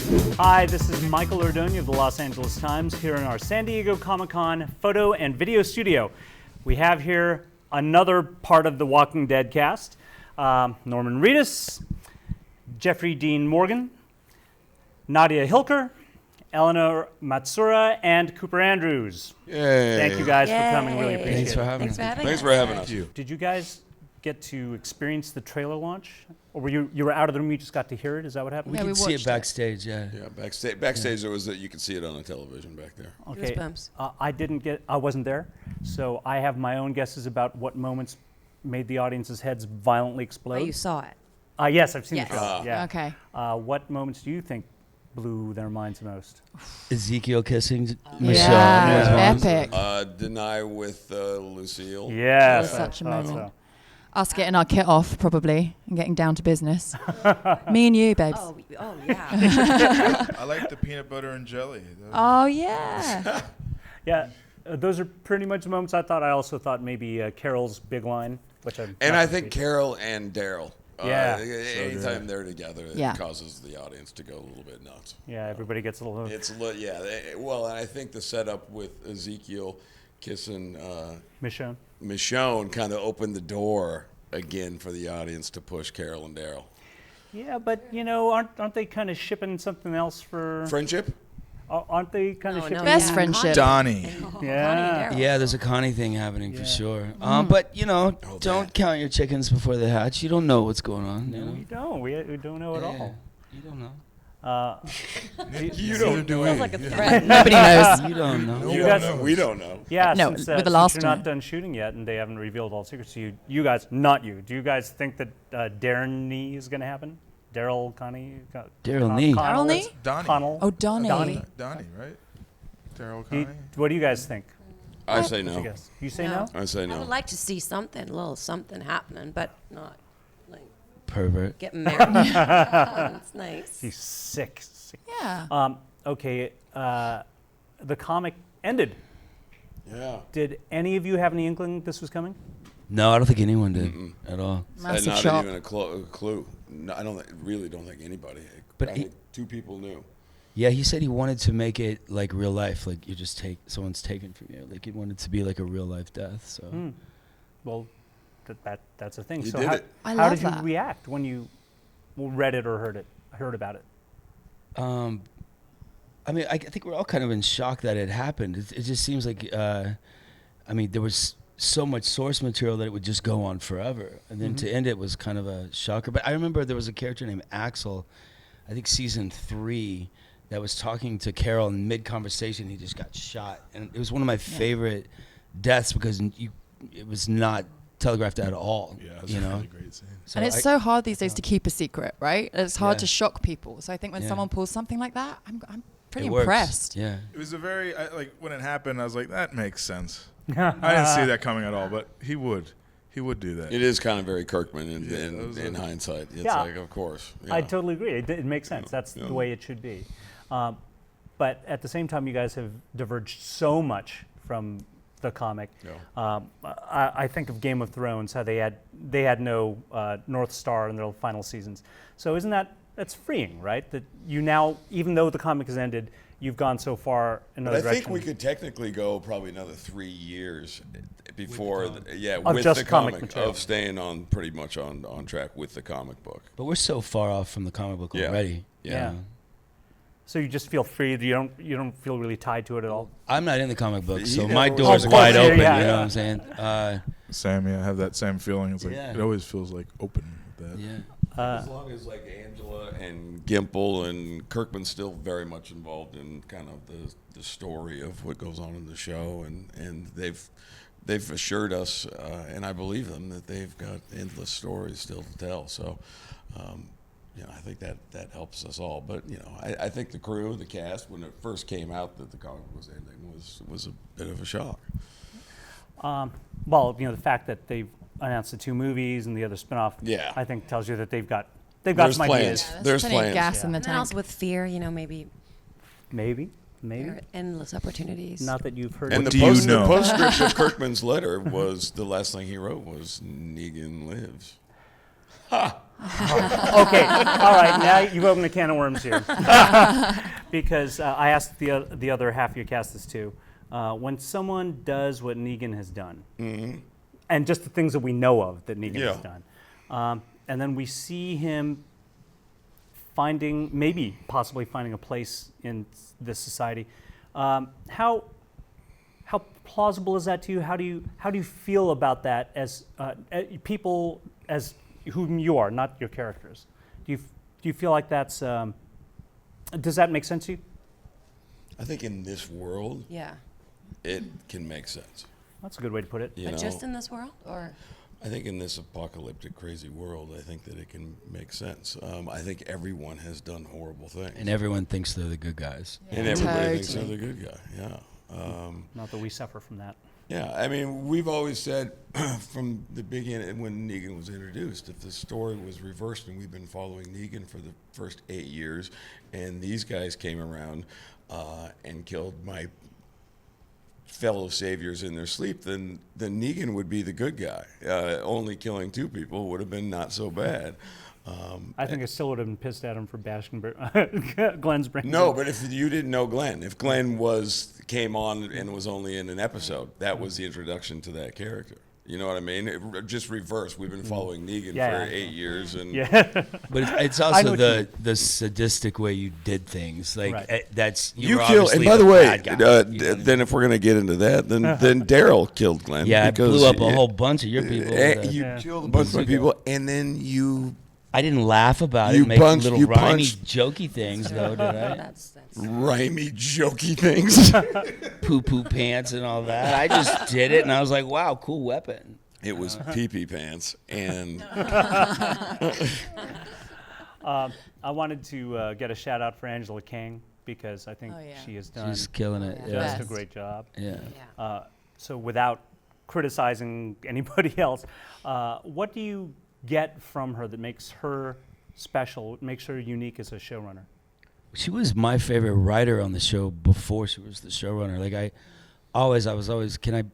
Hi, this is Michael Ordonez of the Los Angeles Times here in our San Diego Comic-Con photo and video studio. We have here another part of the Walking Dead cast. Norman Reedus, Jeffrey Dean Morgan, Nadia Hilker, Eleanor Matsura, and Cooper Andrews. Yay. Thank you guys for coming. Really appreciate Thanks it. for having us. Thanks for having us. Did you guys get to experience the trailer launch? Or were you were out of the room, you just got to hear it? Is that what happened? We can see it backstage, yeah. Yeah, backstage there was that you could see it on the television back there. Okay. Goosebumps. I wasn't there, so I have my own guesses about what moments made the audience's heads violently explode. Oh, you saw it. Yes, I've seen Yes. the trailer. Yeah. Okay. What moments do you think blew their minds most? Ezekiel kissing Michelle. Yeah, was one. epic. Deny with Lucille. Yes. Such a I thought moment. so. Us getting our kit off, probably, and getting down to business. Me and you, babes. Oh yeah. I like the peanut butter and jelly. Oh, yeah. Yeah, those are pretty much moments I thought. I also thought maybe Carol's big line, which I'm. And I think Carol and Daryl. Yeah. Anytime they're together, Yeah. it causes the audience to go a little bit nuts. Yeah, everybody gets a little. Well, and I think the setup with Ezekiel kissing Michonne. Michonne kind of opened the door again for the audience to push Carol and Daryl. Yeah, but aren't they kind of shipping something else for? Friendship? Aren't they kind of shipping? Best friendship. Donnie. Yeah. Yeah, there's a Connie thing happening Yeah. for sure. But, don't count your chickens before they hatch. You don't know what's going on. No, we don't. We don't know at all. You don't know. You don't do Sounds it. like a threat. Nobody knows. You don't know. You guys, We don't know. yeah, No, since, with the since last you're not one. done shooting yet and they haven't revealed all the secrets to you, you guys, not you. Do you guys think that Darren is going to happen? Daryl, Connie, Daryl Nee. Connell? Daryl Nee? Donnie. Connell. Oh, Donnie. Donnie, right? Daryl Do you- Connie. what do you guys think? I say What's your no. guess? You say no? I say I no. would like to see something, a little something happening, but not like Pervert. getting married. That's nice. He's sick. Yeah. Okay, the comic ended. Yeah. Did any of you have any inkling this was coming? No, I don't think anyone did at all. Massive Not shock. even a clue. No, I really don't think anybody. But I think two people knew. Yeah, he said he wanted to make it like real life, like you just someone's taken from you. Like he wanted to be like a real life death. So Well, that's a thing. He so did how, it. I how love did you that. react when you read it or heard about it? I mean, I think we're all kind of in shock that it happened. It just seems like, there was so much source material that it would just go on forever. And then to end it was kind of a shocker. But I remember there was a character named Axel, I think season 3, that was talking to Carol in mid-conversation. He just got shot. And it was one of my favorite deaths because it was not telegraphed at all. Yeah, it's you a know? really great scene. So And it's so hard these days to keep a secret, right? It's hard Yeah. to shock people. So I think when Yeah. someone pulls something like that, I'm pretty it works. impressed. Yeah. It was a very, when it happened, I was like, that makes sense. I didn't see that coming at all, but he would do that. It is kind of very Kirkman Yeah, that was in hindsight. It's Yeah. like, of course. I yeah. totally agree. It makes sense. That's the way it should be. But at the same time, you guys have diverged so much from the comic. Yeah. I think of Game of Thrones, how they had no North Star in their final seasons. So that's freeing, right? That you now, even though the comic has ended, you've gone so far in But another I direction. think we could technically go probably another 3 years before, Of with just the comic comic, material. of staying on pretty much on track with the comic book. But we're so far off from the comic book Yeah. already. Yeah. So you just feel free. You don't feel really tied to it at all. I'm not in the comic book, so You my know, door's of wide course, open. yeah, You know yeah. what I'm saying? Same, yeah, I have that same feeling. It's like, Yeah. it always feels like open with that. Yeah. As long as like Angela and Gimple and Kirkman's still very much involved in kind of the story of what goes on in the show, and they've assured us, and I believe them, that they've got endless stories still to tell. So, I think that helps us all. But I think the crew, the cast, when it first came out that the comic was ending, was a bit of a shock. Well, the fact that they've announced the 2 movies and the other spinoff, Yeah. I think tells you that they've got There's some plans. ideas. Yeah, There's plenty of plans. gas in the And also tank. with fear, maybe Maybe. there are endless opportunities. Not that you've heard. And it. the do you know? postscript of Kirkman's letter was the last thing he wrote was Negan lives. Okay, all right, now you've opened a can of worms here. Because I asked the other half of your cast this too. When someone does what Negan has done, and just the things that we know of that Negan has done, and then we see him possibly finding a place in this society, how plausible is that to you? How do you feel about that as people as whom you are, not your characters? Do you feel like that's does that make sense to you? I think in this world, Yeah. it can make sense. That's a good way to put it. You But know, just in this world, or I think in this apocalyptic, crazy world, I think that it can make sense. I think everyone has done horrible things, And everyone thinks they're the good guys. and everybody thinks they're Totally. the good guy. Yeah. Not that we suffer from that. Yeah, I mean, we've always said from the beginning when Negan was introduced, if the story was reversed and we've been following Negan for the first 8 years, and these guys came around and killed my fellow saviors in their sleep, then Negan would be the good guy. Only killing 2 people would have been not so bad. I think I still would have been pissed at him for bashing Glenn's brains. No, but if you didn't know Glenn, if Glenn came on and was only in an episode, that was the introduction to that character. You know what I mean? Just reverse. We've been following Negan for 8 years, and But it's I know also what you the sadistic way you did things. Like Right. that's you were killed. And obviously by the way, bad guy, you know what I mean? then if we're gonna get into that, then Daryl killed Glenn. Yeah, I because blew up a whole bunch of your people. You Yeah. killed a bunch of my people, and then you I didn't laugh about You it, make punched- little you rhymey, punched- jokey things, though, did I? that's rhymey, jokey things. Poo-poo pants and all that. I just did it, and I was like, wow, cool weapon. It was pee-pee pants, and I wanted to get a shout out for Angela King because I think Oh, yeah. she has done She's killing it. Yeah. just a Best. great job. Yeah. yeah. So without criticizing anybody else, what do you get from her that makes her special, makes her unique as a showrunner? She was my favorite writer on the show before she was the showrunner. Like I was always, can I,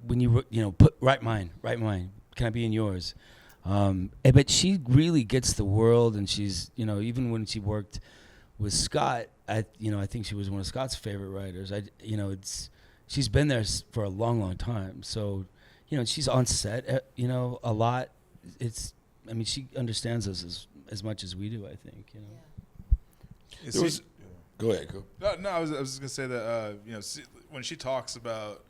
when you write mine, can I be in yours? But she really gets the world, and she's, even when she worked with Scott, I think she was one of Scott's favorite writers. She's been there for a long, long time. So, she's on set, a lot. She understands us as much as we do, I think, there was. Go ahead, go. No, I was just gonna say that when she talks about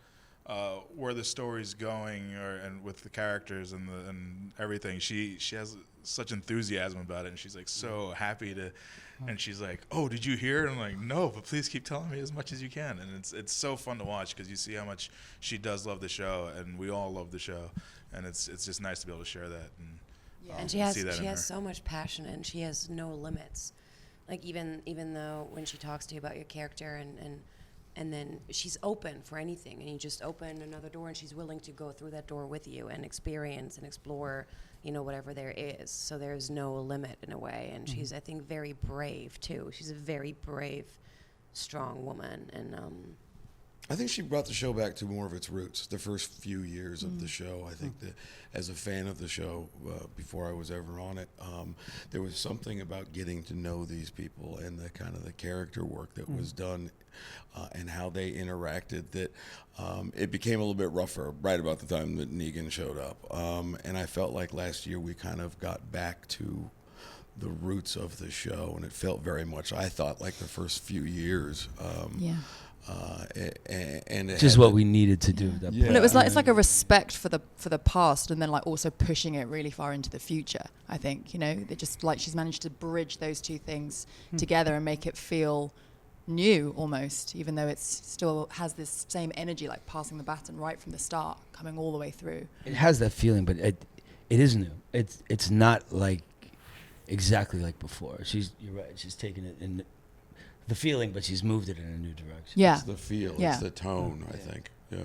where the story's going, and with the characters and everything, she has such enthusiasm about it, and she's like so happy to, and she's like, "Oh, did you hear?" And I'm like, "No, but please keep telling me as much as you can." And it's so fun to watch because you see how much she does love the show, and we all love the show, and it's just nice to be able to share that. And And she see that has in her. so much passion, and she has no limits. Like even though when she talks to you about your character, and then she's open for anything, and you just open another door, and she's willing to go through that door with you and experience and explore, whatever there is. So there's no limit in a way, and she's, I think, very brave too. She's a very brave, strong woman, and I think she brought the show back to more of its roots. The first few years of the show, I think that as a fan of the show, before I was ever on it, there was something about getting to know these people and the kind of the character work that was done, and how they interacted. That it became a little bit rougher right about the time that Negan showed up, and I felt like last year we kind of got back to the roots of the show, and it felt very much, I thought, like the first few years. Yeah. And it Which is had what the- we needed to do at that Yeah. point. Well, it was like it's like a respect for the past, and then like also pushing it really far into the future. I think they just like she's managed to bridge those two things together and make it feel new almost, even though it's still has this same energy, like passing the baton right from the start, coming all the way through. It has that feeling, but it is new. It's not like exactly like before. You're right. She's taken it in the feeling, but she's moved it in a new direction. Yeah. It's the feel, Yeah. it's the tone, I think. Yeah.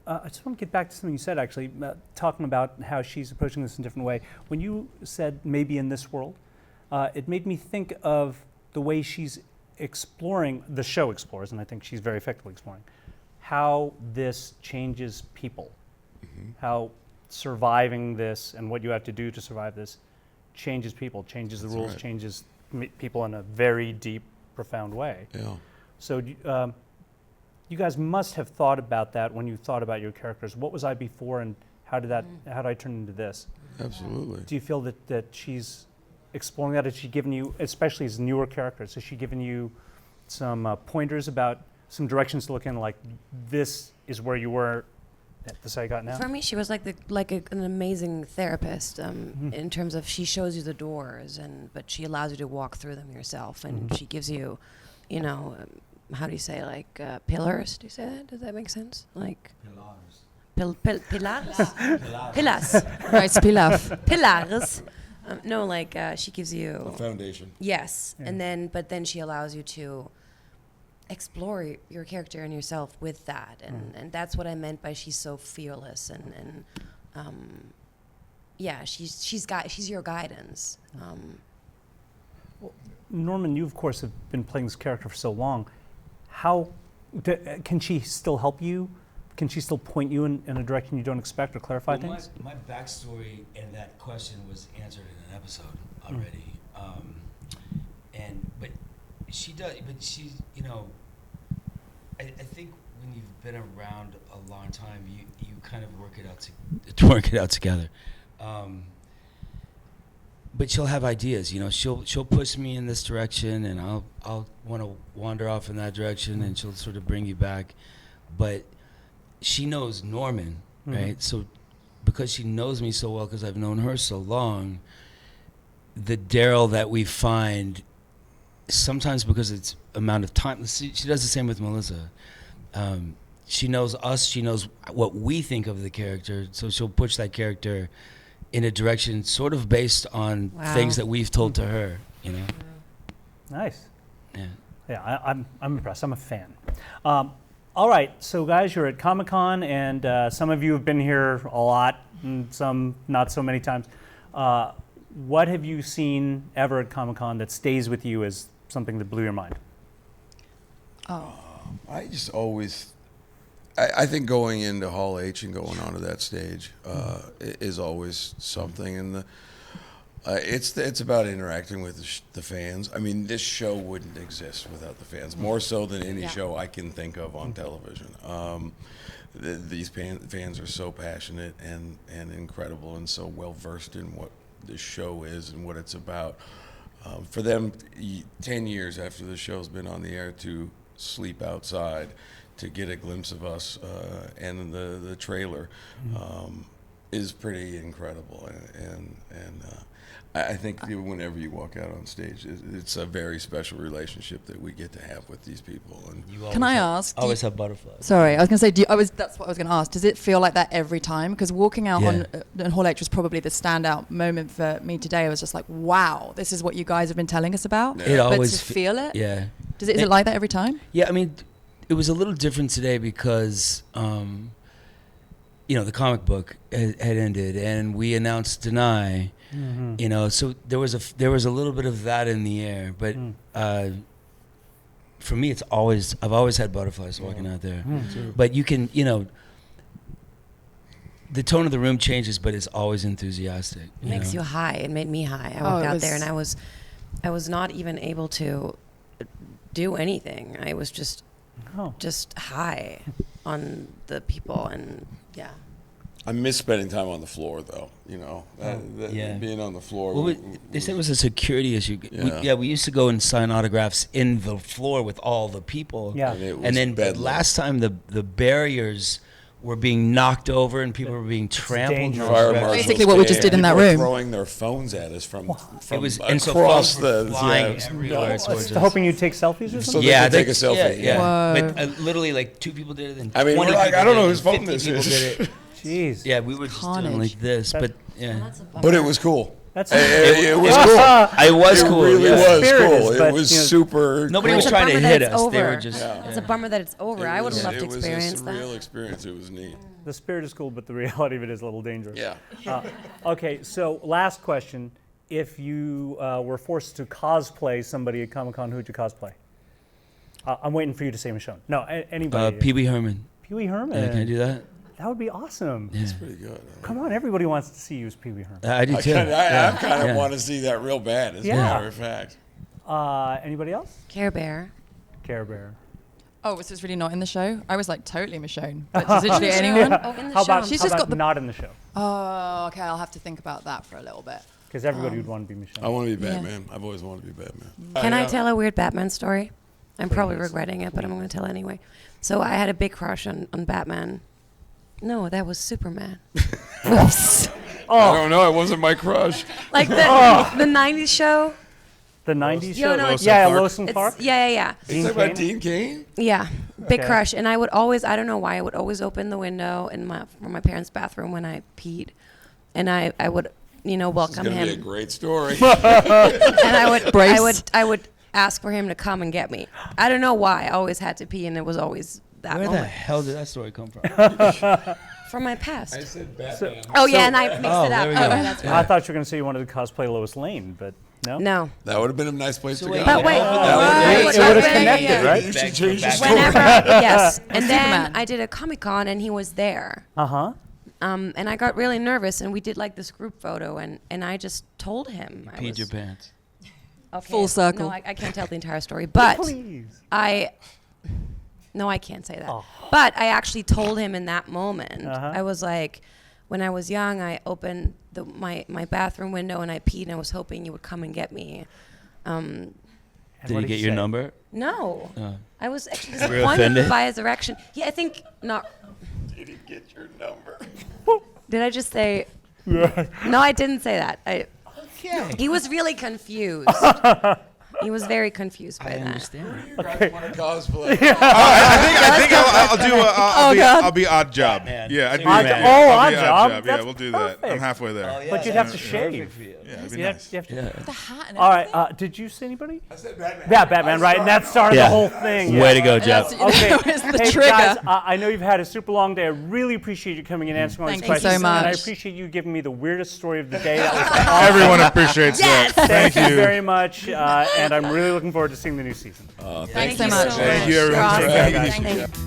I just want to get back to something you said, actually, talking about how she's approaching this in a different way. When you said maybe in this world, it made me think of the way she's exploring, the show explores, and I think she's very effectively exploring, how this changes people, how surviving this and what you have to do to survive this changes people, changes the That's rules, right. changes people in a very deep, profound way. Yeah. So you guys must have thought about that when you thought about your characters. What was I before, and how did I turn into this? Absolutely. Do you feel that she's exploring that? Has she given you, especially as newer characters, has she given you some pointers about some directions to look in, like this is where you were at the site you got now? For me, she was like an amazing therapist in terms of she shows you the doors, but she allows you to walk through them yourself, and she gives you, how do you say, like pillars? Do you say that? Does that make sense? Like pillars. Pillars. No, it's pilaf. Pillars. No, like she gives A you. foundation. Yes, Yeah. but then she allows you to explore your character and yourself with that, and that's what I meant by she's so fearless, and yeah, she's your guidance. Norman, you of course have been playing this character for so long. How can she still help you? Can she still point you in a direction you don't expect or clarify Well, things? my backstory and that question was answered in an episode already. But she does. But she's, I think when you've been around a long time, you kind of work it out to work it out together. But she'll have ideas. She'll push me in this direction, and I'll want to wander off in that direction, and she'll sort of bring you back. But she knows Norman, right? So because she knows me so well, because I've known her so long, the Daryl that we find, sometimes because it's amount of time, she does the same with Melissa. She knows us, she knows what we think of the character, so she'll push that character in a direction sort of based on things that we've told to her, Nice. Yeah. Yeah, I'm impressed. I'm a fan. All right, so guys, you're at Comic-Con, and some of you have been here a lot, and some not so many times. What have you seen ever at Comic-Con that stays with you as something that blew your mind? Oh, I just always, I think going into Hall H and going onto that stage is always something, and it's about interacting with the fans. I mean, this show wouldn't exist without the fans, more so than any show I can think of on television. These fans are so passionate and incredible, and so well versed in what this show is and what it's about. For them, 10 years after the show's been on the air, to sleep outside, to get a glimpse of us and the trailer is pretty incredible. And I think whenever you walk out on stage, it's a very special relationship that we get to have with these people. And can I ask? Always have butterflies. Sorry, I was going to say, that's what I was going to ask. Does it feel like that every time? Because walking out on Hall H was probably the standout moment for me today. I was just like, wow, this is what you guys have been telling us about. Yeah. But to feel it? Yeah. Is it like that every time? Yeah, I mean, it was a little different today because, the comic book had ended, and we announced Deny. So there was a little bit of that in the air, but for me, I've always had butterflies walking out there. But you can, the tone of the room changes, but it's always enthusiastic. It makes you high. It made me high. I walked out there and I was not even able to do anything. I was just high on the people, and yeah. I miss spending time on the floor, though. Being on the floor. Well, they said it was a security issue. Yeah. We used to go and sign autographs in the floor with all the people. Yeah. And then bedlam. last time the barriers were being knocked over and people were being trampled. dangerous. Fire That's marshals basically what we just did in that people were room. throwing their phones at us from It was, and so across phones were the flying yeah. everywhere. So we're just- Hoping you'd take selfies or So something? they could take a selfie. Yeah. Whoa. But literally, like 2 people did it, and I mean, 20 we're like, people I don't did know it, whose and phone 50 this people is. did it. Jeez. Yeah, we were just doing Carnage. like this, but yeah. Well, that's a bummer. But it was cool. That's It was cool. I was It cool. really yeah. was Spirit cool. is, but, It was you know, super. Nobody cool. was It's a trying to bummer hit that us. it's They were over. just. Yeah. It's a bummer that it's over. I would have loved to It was experience a that. surreal experience. It was neat. The spirit is cool, but the reality of it is a little dangerous. Yeah. Okay, so last question. If you were forced to cosplay somebody at Comic-Con, who'd you cosplay? I'm waiting for you to say Michonne. No, anybody. Pee Wee Herman. Pee Wee Herman. Yeah, can I do that? That would be awesome. It's pretty good. Come on, everybody wants to see you as Pee Wee Herman. I do too. I kind of want to see that real bad, as a Yeah. matter of fact. Anybody else? Care Bear. Care Bear. Oh, was this really not in the show? I was like totally Michonne. But does literally anyone? Oh, in the How show. about, She's how just about got the- not in the show? Oh, okay. I'll have to think about that for a little bit. Because everybody would want to be Michonne. I want to be Batman. I've always wanted to be Batman. Can I tell a weird Batman story? I'm probably regretting it, but I'm going to tell anyway. So I had a big crush on Batman. No, that was Superman. Whoops. I don't know. It wasn't my crush. Like the 90s show. The 90s You show? know, it's- Yeah, Clark. Lois and Clark. Yeah. Dean Is that about Cain? Dean Cain? Yeah, big Okay. crush. And I would always, I don't know why, I would always open the window from my parents' bathroom when I peed. And I would, It's welcome going to be a him. great story. And Brace. I would ask for him to come and get me. I don't know why. I always had to pee, and it was always that Where the moment. hell did that story come from? From my past. I said Batman. Oh, yeah, and I mixed Oh, it up. there we go. Okay, that's I thought you were going to say you wanted to cosplay Lois Lane, but no? No. That would have been a nice place to go. But wait. It would have connected, right? You should change the story. Whenever, yes. And Superman. then I did a Comic-Con, and he was there. Uh-huh. And I got really nervous, and we did like this group photo, and I just told him. I Peed was- your pants. Okay, Full circle. No, I can't tell the entire story, but Please. No, I can't say that. Oh. But I actually told him in that moment. Uh-huh. I was like, when I was young, I opened my bathroom window and I peed, and I was hoping you would come and get me. And Did what he get your say? number? No, I was actually Were you disappointed offended? by his erection. Yeah, I think not. Did he get your number? Did I just say? No, I didn't say that. He was really confused. He was very confused by I that. understand. Cosplay. I think I'll do. God. I'll be odd job. Man. Yeah, I'd be, Odd- yeah, oh, I'll be odd job? Yeah, That's we'll do that. I'm perfect. halfway there. Oh, yeah, But you'd have to that's shave. perfect for you. Yeah, it'd be You nice. have to. Yeah. The hat and All everything. right. Did you see anybody? I said Batman. Yeah, Batman, right? And that started Yeah. the whole thing. Way yeah. to go, Jeff. That's- Okay. That was the Hey, trigger. guys, I know you've had a super long day. I really appreciate you coming and answering all these Thank you questions. so much. And I appreciate you giving me the weirdest story of the day. That was awesome. Everyone appreciates that. Thank you you. very much. And I'm really looking forward to seeing the new season. Thanks so much. Thank you, everyone. You're awesome. Take care, guys. Thank you.